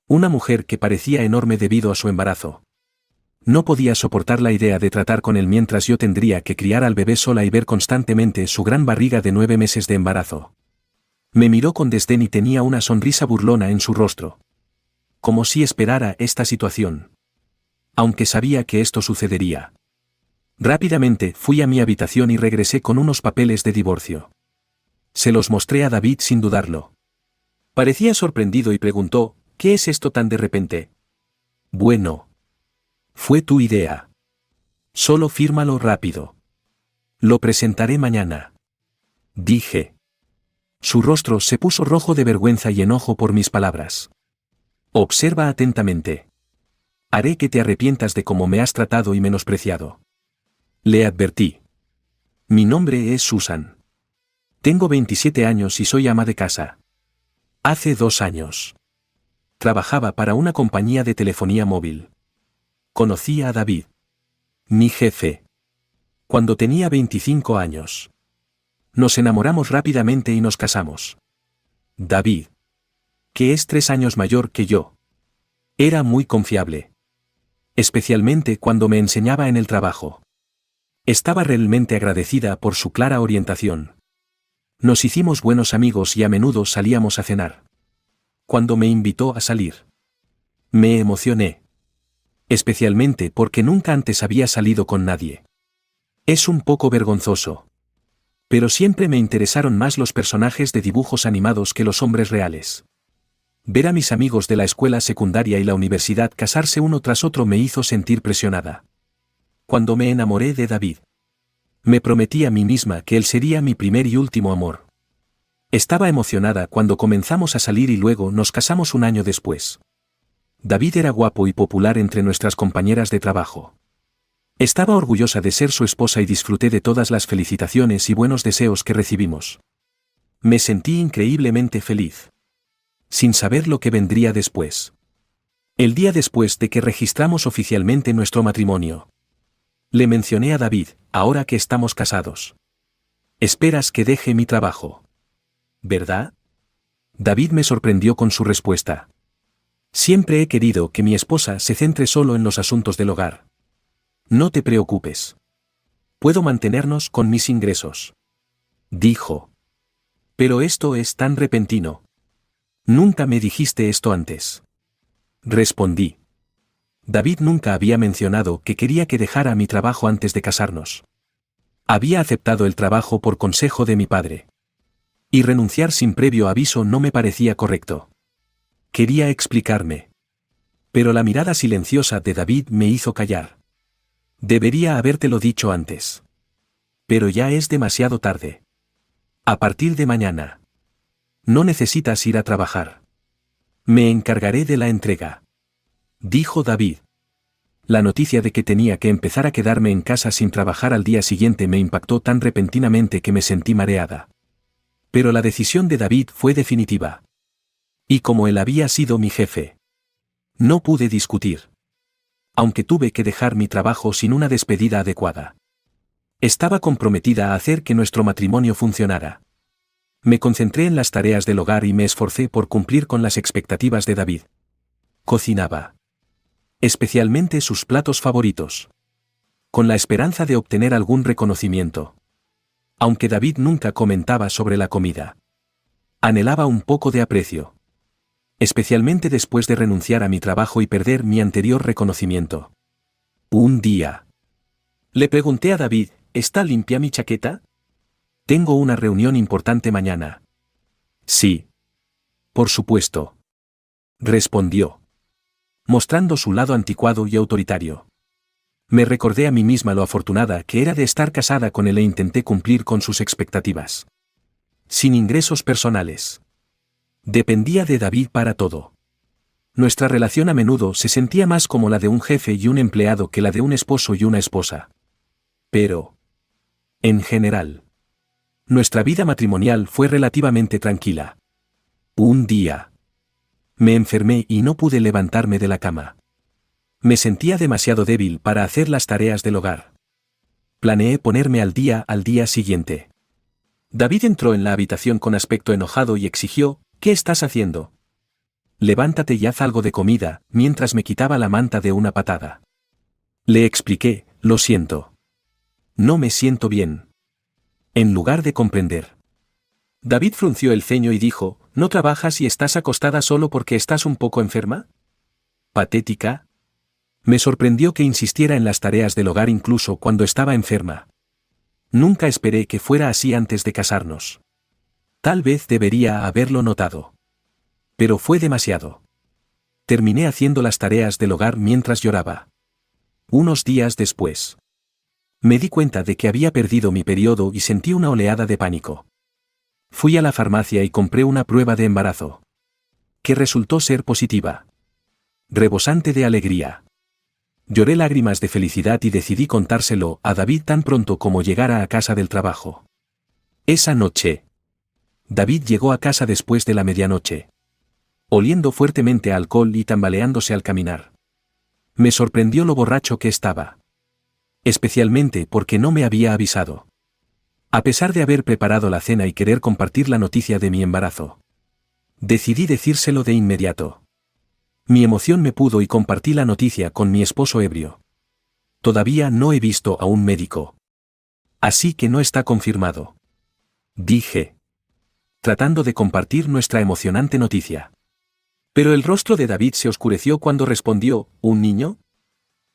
Una mujer que parecía enorme debido a su embarazo. No podía soportar la idea de tratar con él mientras yo tendría que criar al bebé sola y ver constantemente su gran barriga de 9 meses de embarazo. Me miró con desdén y tenía una sonrisa burlona en su rostro. Como si esperara esta situación. Aunque sabía que esto sucedería. Rápidamente fui a mi habitación y regresé con unos papeles de divorcio. Se los mostré a David sin dudarlo. Parecía sorprendido y preguntó, ¿qué es esto tan de repente? Bueno. Fue tu idea. Solo fírmalo rápido. Lo presentaré mañana. Dije. Su rostro se puso rojo de vergüenza y enojo por mis palabras. Observa atentamente. Haré que te arrepientas de cómo me has tratado y menospreciado. Le advertí. Mi nombre es Susan. Tengo 27 años y soy ama de casa. Hace 2 años. Trabajaba para una compañía de telefonía móvil. Conocí a David. Mi jefe. Cuando tenía 25 años. Nos enamoramos rápidamente y nos casamos. David. Que es 3 años mayor que yo. Era muy confiable. Especialmente cuando me enseñaba en el trabajo. Estaba realmente agradecida por su clara orientación. Nos hicimos buenos amigos y a menudo salíamos a cenar. Cuando me invitó a salir. Me emocioné. Especialmente porque nunca antes había salido con nadie. Es un poco vergonzoso. Pero siempre me interesaron más los personajes de dibujos animados que los hombres reales. Ver a mis amigos de la escuela secundaria y la universidad casarse uno tras otro me hizo sentir presionada. Cuando me enamoré de David. Me prometí a mí misma que él sería mi primer y último amor. Estaba emocionada cuando comenzamos a salir y luego nos casamos un año después. David era guapo y popular entre nuestras compañeras de trabajo. Estaba orgullosa de ser su esposa y disfruté de todas las felicitaciones y buenos deseos que recibimos. Me sentí increíblemente feliz. Sin saber lo que vendría después. El día después de que registramos oficialmente nuestro matrimonio. Le mencioné a David, ahora que estamos casados. Esperas que deje mi trabajo. ¿Verdad? David me sorprendió con su respuesta. Siempre he querido que mi esposa se centre solo en los asuntos del hogar. No te preocupes. Puedo mantenernos con mis ingresos. Dijo. Pero esto es tan repentino. Nunca me dijiste esto antes. Respondí. David nunca había mencionado que quería que dejara mi trabajo antes de casarnos. Había aceptado el trabajo por consejo de mi padre. Y renunciar sin previo aviso no me parecía correcto. Quería explicarme. Pero la mirada silenciosa de David me hizo callar. Debería habértelo dicho antes. Pero ya es demasiado tarde. A partir de mañana. No necesitas ir a trabajar. Me encargaré de la entrega. Dijo David. La noticia de que tenía que empezar a quedarme en casa sin trabajar al día siguiente me impactó tan repentinamente que me sentí mareada. Pero la decisión de David fue definitiva. Y como él había sido mi jefe. No pude discutir. Aunque tuve que dejar mi trabajo sin una despedida adecuada. Estaba comprometida a hacer que nuestro matrimonio funcionara. Me concentré en las tareas del hogar y me esforcé por cumplir con las expectativas de David. Cocinaba. Especialmente sus platos favoritos. Con la esperanza de obtener algún reconocimiento. Aunque David nunca comentaba sobre la comida. Anhelaba un poco de aprecio. Especialmente después de renunciar a mi trabajo y perder mi anterior reconocimiento. Un día. Le pregunté a David, ¿está limpia mi chaqueta? Tengo una reunión importante mañana. Sí. Por supuesto. Respondió. Mostrando su lado anticuado y autoritario. Me recordé a mí misma lo afortunada que era de estar casada con él e intenté cumplir con sus expectativas. Sin ingresos personales. Dependía de David para todo. Nuestra relación a menudo se sentía más como la de un jefe y un empleado que la de un esposo y una esposa. Pero, en general, nuestra vida matrimonial fue relativamente tranquila. Un día, me enfermé y no pude levantarme de la cama. Me sentía demasiado débil para hacer las tareas del hogar. Planeé ponerme al día siguiente. David entró en la habitación con aspecto enojado y exigió, ¿qué estás haciendo? Levántate y haz algo de comida, mientras me quitaba la manta de una patada. Le expliqué, lo siento. No me siento bien. En lugar de comprender. David frunció el ceño y dijo, ¿no trabajas y estás acostada solo porque estás un poco enferma? Patética. Me sorprendió que insistiera en las tareas del hogar incluso cuando estaba enferma. Nunca esperé que fuera así antes de casarnos. Tal vez debería haberlo notado. Pero fue demasiado. Terminé haciendo las tareas del hogar mientras lloraba. Unos días después. Me di cuenta de que había perdido mi periodo y sentí una oleada de pánico. Fui a la farmacia y compré una prueba de embarazo. Que resultó ser positiva. Rebosante de alegría. Lloré lágrimas de felicidad y decidí contárselo a David tan pronto como llegara a casa del trabajo. Esa noche. David llegó a casa después de la medianoche. Oliendo fuertemente a alcohol y tambaleándose al caminar. Me sorprendió lo borracho que estaba. Especialmente porque no me había avisado. A pesar de haber preparado la cena y querer compartir la noticia de mi embarazo. Decidí decírselo de inmediato. Mi emoción me pudo y compartí la noticia con mi esposo ebrio. Todavía no he visto a un médico. Así que no está confirmado. Dije. Tratando de compartir nuestra emocionante noticia. Pero el rostro de David se oscureció cuando respondió, ¿un niño?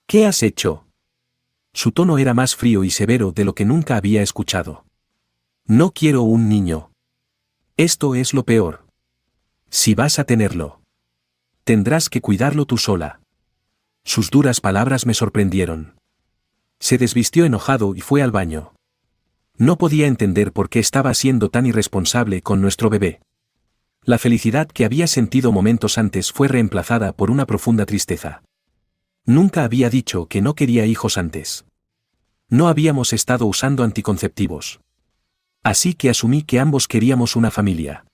¿Qué has hecho? Su tono era más frío y severo de lo que nunca había escuchado. No quiero un niño. Esto es lo peor. Si vas a tenerlo. Tendrás que cuidarlo tú sola. Sus duras palabras me sorprendieron. Se desvistió enojado y fue al baño. No podía entender por qué estaba siendo tan irresponsable con nuestro bebé. La felicidad que había sentido momentos antes fue reemplazada por una profunda tristeza. Nunca había dicho que no quería hijos antes. No habíamos estado usando anticonceptivos. Así que asumí que ambos queríamos una familia.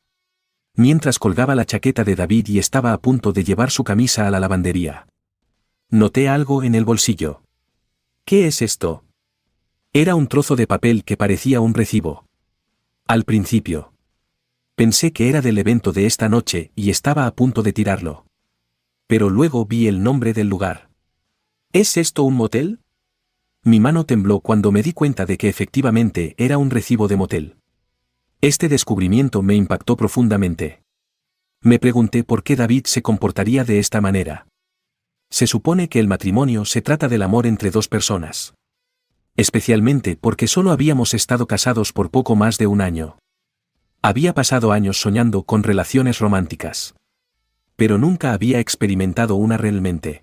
Mientras colgaba la chaqueta de David y estaba a punto de llevar su camisa a la lavandería. Noté algo en el bolsillo. ¿Qué es esto? Era un trozo de papel que parecía un recibo. Al principio. Pensé que era del evento de esta noche y estaba a punto de tirarlo. Pero luego vi el nombre del lugar. ¿Es esto un motel? Mi mano tembló cuando me di cuenta de que efectivamente era un recibo de motel. Este descubrimiento me impactó profundamente. Me pregunté por qué David se comportaría de esta manera. Se supone que el matrimonio se trata del amor entre dos personas. Especialmente porque solo habíamos estado casados por poco más de un año. Había pasado años soñando con relaciones románticas. Pero nunca había experimentado una realmente.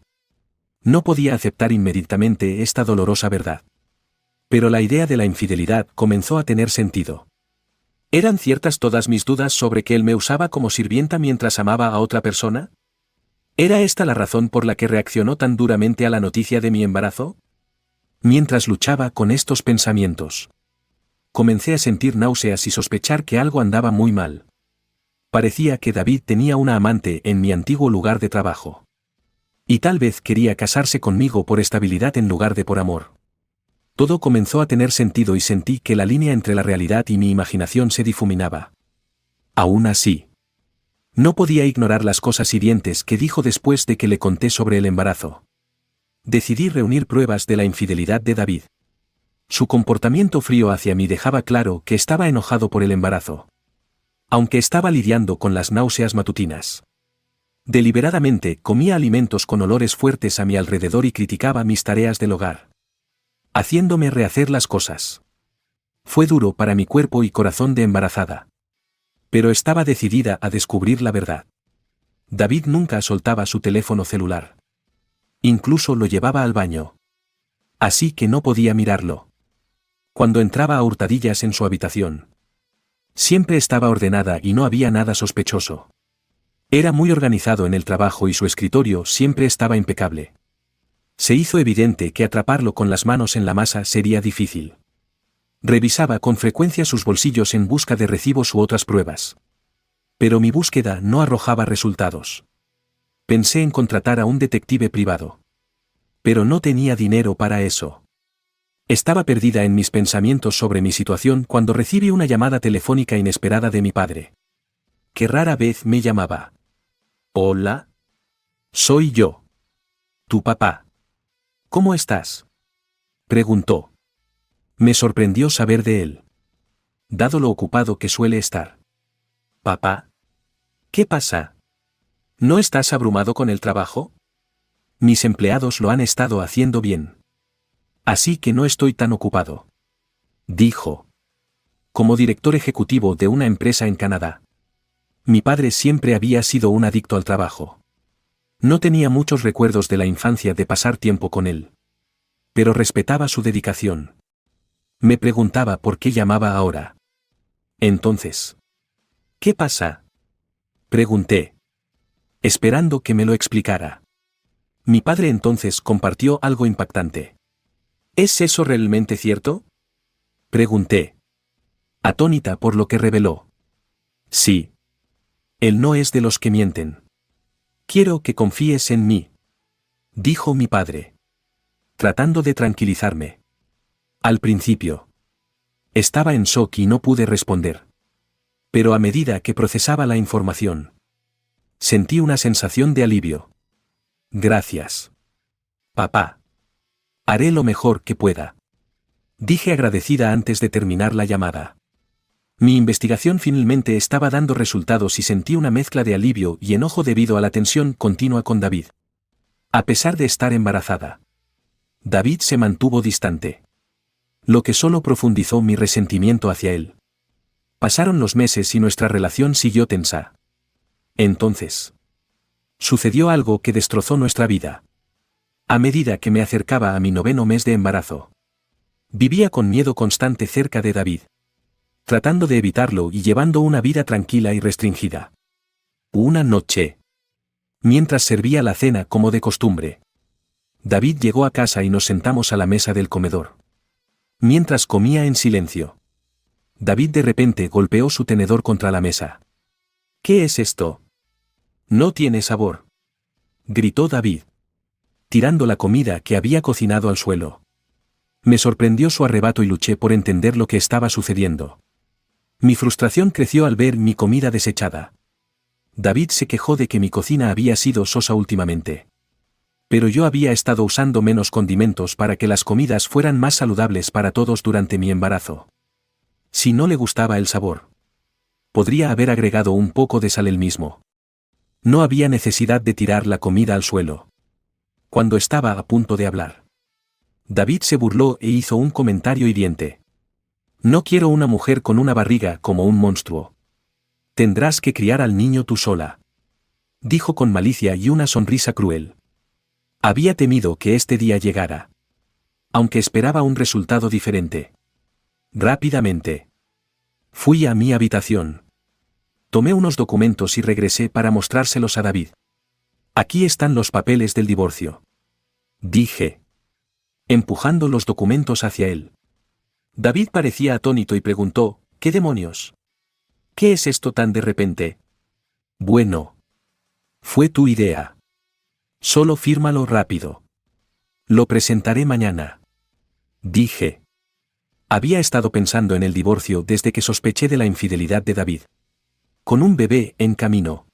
No podía aceptar inmediatamente esta dolorosa verdad. Pero la idea de la infidelidad comenzó a tener sentido. ¿Eran ciertas todas mis dudas sobre que él me usaba como sirvienta mientras amaba a otra persona? ¿Era esta la razón por la que reaccionó tan duramente a la noticia de mi embarazo? Mientras luchaba con estos pensamientos, comencé a sentir náuseas y sospechar que algo andaba muy mal. Parecía que David tenía una amante en mi antiguo lugar de trabajo. Y tal vez quería casarse conmigo por estabilidad en lugar de por amor. Todo comenzó a tener sentido y sentí que la línea entre la realidad y mi imaginación se difuminaba. Aún así, no podía ignorar las cosas hirientes que dijo después de que le conté sobre el embarazo. Decidí reunir pruebas de la infidelidad de David. Su comportamiento frío hacia mí dejaba claro que estaba enojado por el embarazo. Aunque estaba lidiando con las náuseas matutinas. Deliberadamente comía alimentos con olores fuertes a mi alrededor y criticaba mis tareas del hogar. Haciéndome rehacer las cosas. Fue duro para mi cuerpo y corazón de embarazada. Pero estaba decidida a descubrir la verdad. David nunca soltaba su teléfono celular. Incluso lo llevaba al baño. Así que no podía mirarlo. Cuando entraba a hurtadillas en su habitación. Siempre estaba ordenada y no había nada sospechoso. Era muy organizado en el trabajo y su escritorio siempre estaba impecable. Se hizo evidente que atraparlo con las manos en la masa sería difícil. Revisaba con frecuencia sus bolsillos en busca de recibos u otras pruebas. Pero mi búsqueda no arrojaba resultados. Pensé en contratar a un detective privado. Pero no tenía dinero para eso. Estaba perdida en mis pensamientos sobre mi situación cuando recibí una llamada telefónica inesperada de mi padre. Que rara vez me llamaba. Hola. Soy yo. Tu papá. ¿Cómo estás? Preguntó. Me sorprendió saber de él, dado lo ocupado que suele estar. Papá. ¿Qué pasa? ¿No estás abrumado con el trabajo? Mis empleados lo han estado haciendo bien. Así que no estoy tan ocupado. Dijo. Como director ejecutivo de una empresa en Canadá. Mi padre siempre había sido un adicto al trabajo. No tenía muchos recuerdos de la infancia de pasar tiempo con él. Pero respetaba su dedicación. Me preguntaba por qué llamaba ahora. Entonces. ¿Qué pasa? Pregunté. Esperando que me lo explicara. Mi padre entonces compartió algo impactante. ¿Es eso realmente cierto? Pregunté. Atónita por lo que reveló. Sí. Él no es de los que mienten. Quiero que confíes en mí, dijo mi padre, tratando de tranquilizarme. Al principio. Estaba en shock y no pude responder. Pero a medida que procesaba la información, sentí una sensación de alivio. Gracias. Papá. Haré lo mejor que pueda. Dije agradecida antes de terminar la llamada. Mi investigación finalmente estaba dando resultados y sentí una mezcla de alivio y enojo debido a la tensión continua con David. A pesar de estar embarazada, David se mantuvo distante, lo que solo profundizó mi resentimiento hacia él. Pasaron los meses y nuestra relación siguió tensa. Entonces, sucedió algo que destrozó nuestra vida. A medida que me acercaba a mi 9º mes de embarazo, vivía con miedo constante cerca de David, tratando de evitarlo y llevando una vida tranquila y restringida. Una noche, mientras servía la cena como de costumbre, David llegó a casa y nos sentamos a la mesa del comedor. Mientras comía en silencio, David de repente golpeó su tenedor contra la mesa. ¿Qué es esto? No tiene sabor, gritó David, tirando la comida que había cocinado al suelo. Me sorprendió su arrebato y luché por entender lo que estaba sucediendo. Mi frustración creció al ver mi comida desechada. David se quejó de que mi cocina había sido sosa últimamente. Pero yo había estado usando menos condimentos para que las comidas fueran más saludables para todos durante mi embarazo. Si no le gustaba el sabor, podría haber agregado un poco de sal él mismo. No había necesidad de tirar la comida al suelo. Cuando estaba a punto de hablar, David se burló e hizo un comentario hiriente. No quiero una mujer con una barriga como un monstruo. Tendrás que criar al niño tú sola, dijo con malicia y una sonrisa cruel. Había temido que este día llegara, aunque esperaba un resultado diferente. Rápidamente fui a mi habitación. Tomé unos documentos y regresé para mostrárselos a David. Aquí están los papeles del divorcio, dije, empujando los documentos hacia él. David parecía atónito y preguntó, ¿qué demonios? ¿Qué es esto tan de repente? Bueno. Fue tu idea. Solo fírmalo rápido. Lo presentaré mañana, dije. Había estado pensando en el divorcio desde que sospeché de la infidelidad de David. Con un bebé en camino,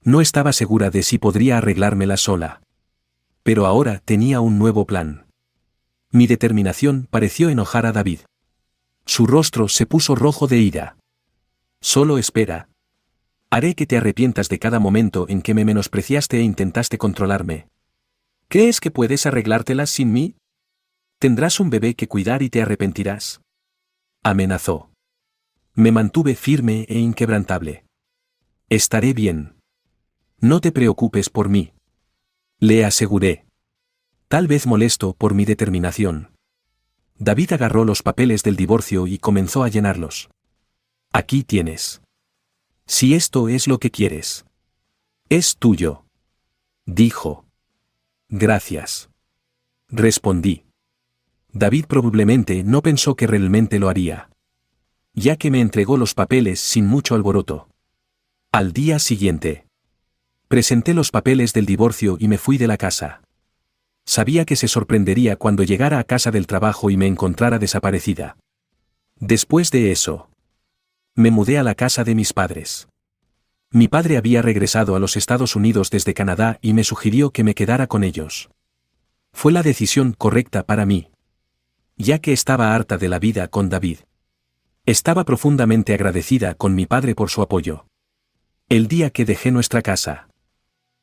no estaba segura de si podría arreglármela sola. Pero ahora tenía un nuevo plan. Mi determinación pareció enojar a David. Su rostro se puso rojo de ira. Solo espera. Haré que te arrepientas de cada momento en que me menospreciaste e intentaste controlarme. ¿Crees que puedes arreglártelas sin mí? Tendrás un bebé que cuidar y te arrepentirás. Amenazó. Me mantuve firme e inquebrantable. Estaré bien. No te preocupes por mí, le aseguré. Tal vez molesto por mi determinación. David agarró los papeles del divorcio y comenzó a llenarlos. Aquí tienes. Si esto es lo que quieres, es tuyo, dijo. Gracias, respondí. David probablemente no pensó que realmente lo haría, ya que me entregó los papeles sin mucho alboroto. Al día siguiente, presenté los papeles del divorcio y me fui de la casa. Sabía que se sorprendería cuando llegara a casa del trabajo y me encontrara desaparecida. Después de eso, me mudé a la casa de mis padres. Mi padre había regresado a los Estados Unidos desde Canadá y me sugirió que me quedara con ellos. Fue la decisión correcta para mí, ya que estaba harta de la vida con David. Estaba profundamente agradecida con mi padre por su apoyo. El día que dejé nuestra casa,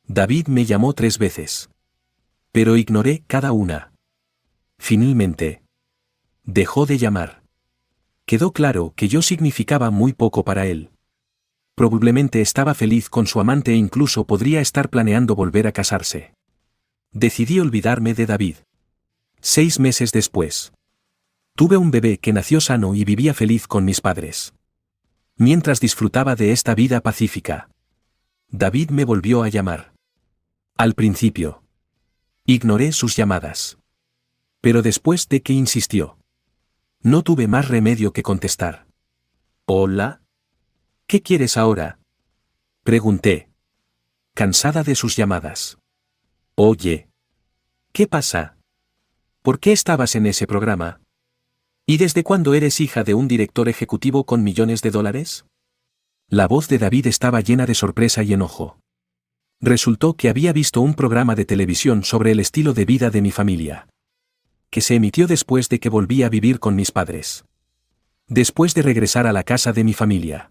David me llamó 3 veces. Pero ignoré cada una. Finalmente, dejó de llamar. Quedó claro que yo significaba muy poco para él. Probablemente estaba feliz con su amante e incluso podría estar planeando volver a casarse. Decidí olvidarme de David. 6 meses después, tuve un bebé que nació sano y vivía feliz con mis padres. Mientras disfrutaba de esta vida pacífica, David me volvió a llamar. Al principio, ignoré sus llamadas. Pero después de que insistió, no tuve más remedio que contestar. ¿Hola? ¿Qué quieres ahora?, pregunté, cansada de sus llamadas. Oye, ¿qué pasa? ¿Por qué estabas en ese programa? ¿Y desde cuándo eres hija de un director ejecutivo con millones de dólares? La voz de David estaba llena de sorpresa y enojo. Resultó que había visto un programa de televisión sobre el estilo de vida de mi familia, que se emitió después de que volví a vivir con mis padres. Después de regresar a la casa de mi familia,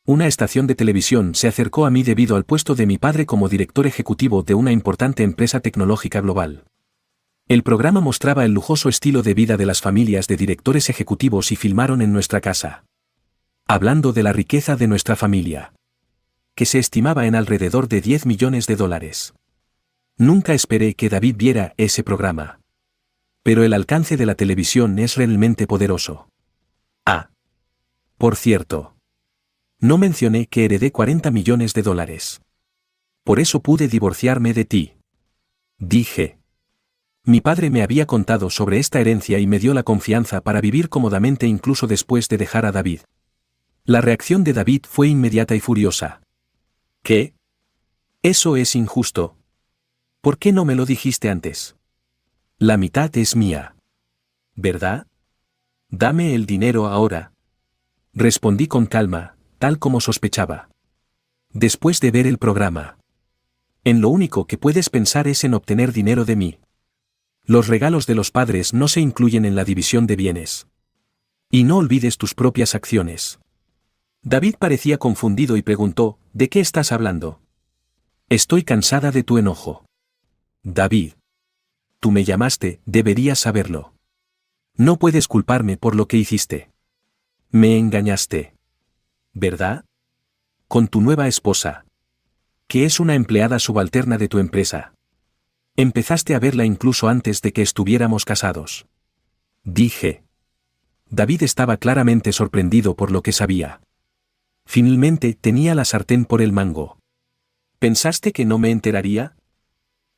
una estación de televisión se acercó a mí debido al puesto de mi padre como director ejecutivo de una importante empresa tecnológica global. El programa mostraba el lujoso estilo de vida de las familias de directores ejecutivos y filmaron en nuestra casa, hablando de la riqueza de nuestra familia, que se estimaba en alrededor de 10 millones de dólares. Nunca esperé que David viera ese programa. Pero el alcance de la televisión es realmente poderoso. Ah. Por cierto, no mencioné que heredé 40 millones de dólares. Por eso pude divorciarme de ti. Dije. Mi padre me había contado sobre esta herencia y me dio la confianza para vivir cómodamente incluso después de dejar a David. La reacción de David fue inmediata y furiosa. ¿Qué? Eso es injusto. ¿Por qué no me lo dijiste antes? La mitad es mía. ¿Verdad? Dame el dinero ahora. Respondí con calma, tal como sospechaba. Después de ver el programa, en lo único que puedes pensar es en obtener dinero de mí. Los regalos de los padres no se incluyen en la división de bienes. Y no olvides tus propias acciones. David parecía confundido y preguntó, ¿de qué estás hablando? Estoy cansada de tu enojo. David. Tú me llamaste, deberías saberlo. No puedes culparme por lo que hiciste. Me engañaste. ¿Verdad? Con tu nueva esposa, que es una empleada subalterna de tu empresa. Empezaste a verla incluso antes de que estuviéramos casados. Dije. David estaba claramente sorprendido por lo que sabía. Finalmente tenía la sartén por el mango. ¿Pensaste que no me enteraría?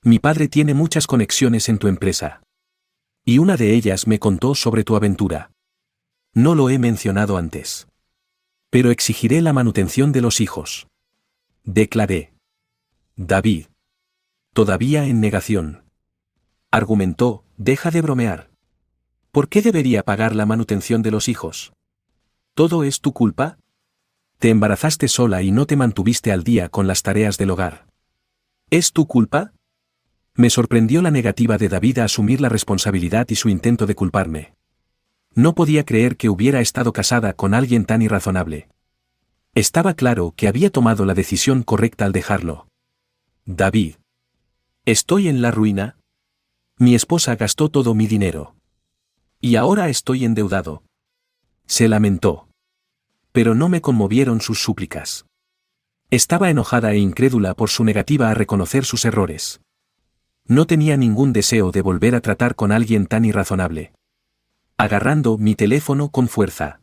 Mi padre tiene muchas conexiones en tu empresa. Y una de ellas me contó sobre tu aventura. No lo he mencionado antes. Pero exigiré la manutención de los hijos. Declaré. David. Todavía en negación. Argumentó, deja de bromear. ¿Por qué debería pagar la manutención de los hijos? ¿Todo es tu culpa? Te embarazaste sola y no te mantuviste al día con las tareas del hogar. ¿Es tu culpa? Me sorprendió la negativa de David a asumir la responsabilidad y su intento de culparme. No podía creer que hubiera estado casada con alguien tan irrazonable. Estaba claro que había tomado la decisión correcta al dejarlo. David. ¿Estoy en la ruina? Mi esposa gastó todo mi dinero. Y ahora estoy endeudado. Se lamentó. Pero no me conmovieron sus súplicas. Estaba enojada e incrédula por su negativa a reconocer sus errores. No tenía ningún deseo de volver a tratar con alguien tan irrazonable. Agarrando mi teléfono con fuerza,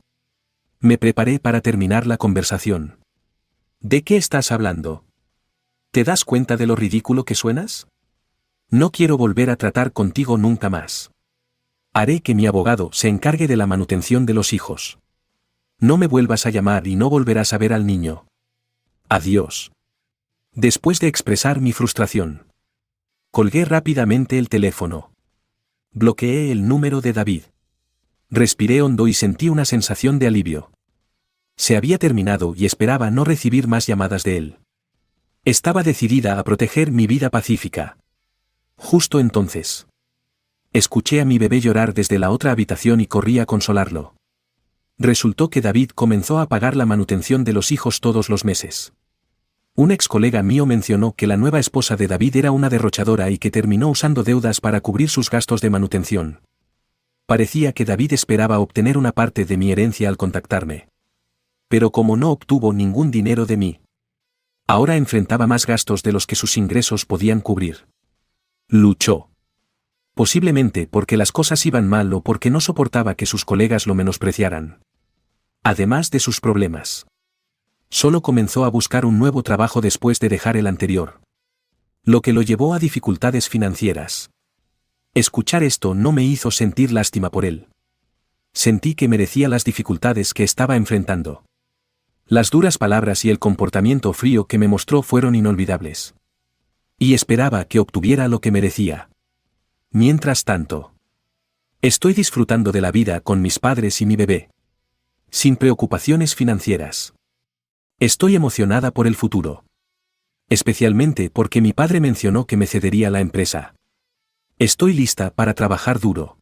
me preparé para terminar la conversación. ¿De qué estás hablando? ¿Te das cuenta de lo ridículo que suenas? No quiero volver a tratar contigo nunca más. Haré que mi abogado se encargue de la manutención de los hijos. No me vuelvas a llamar y no volverás a ver al niño. Adiós. Después de expresar mi frustración, colgué rápidamente el teléfono. Bloqueé el número de David. Respiré hondo y sentí una sensación de alivio. Se había terminado y esperaba no recibir más llamadas de él. Estaba decidida a proteger mi vida pacífica. Justo entonces, escuché a mi bebé llorar desde la otra habitación y corrí a consolarlo. Resultó que David comenzó a pagar la manutención de los hijos todos los meses. Un ex colega mío mencionó que la nueva esposa de David era una derrochadora y que terminó usando deudas para cubrir sus gastos de manutención. Parecía que David esperaba obtener una parte de mi herencia al contactarme. Pero como no obtuvo ningún dinero de mí, ahora enfrentaba más gastos de los que sus ingresos podían cubrir. Luchó. Posiblemente porque las cosas iban mal o porque no soportaba que sus colegas lo menospreciaran. Además de sus problemas, solo comenzó a buscar un nuevo trabajo después de dejar el anterior, lo que lo llevó a dificultades financieras. Escuchar esto no me hizo sentir lástima por él. Sentí que merecía las dificultades que estaba enfrentando. Las duras palabras y el comportamiento frío que me mostró fueron inolvidables. Y esperaba que obtuviera lo que merecía. Mientras tanto, estoy disfrutando de la vida con mis padres y mi bebé, sin preocupaciones financieras. Estoy emocionada por el futuro. Especialmente porque mi padre mencionó que me cedería la empresa. Estoy lista para trabajar duro.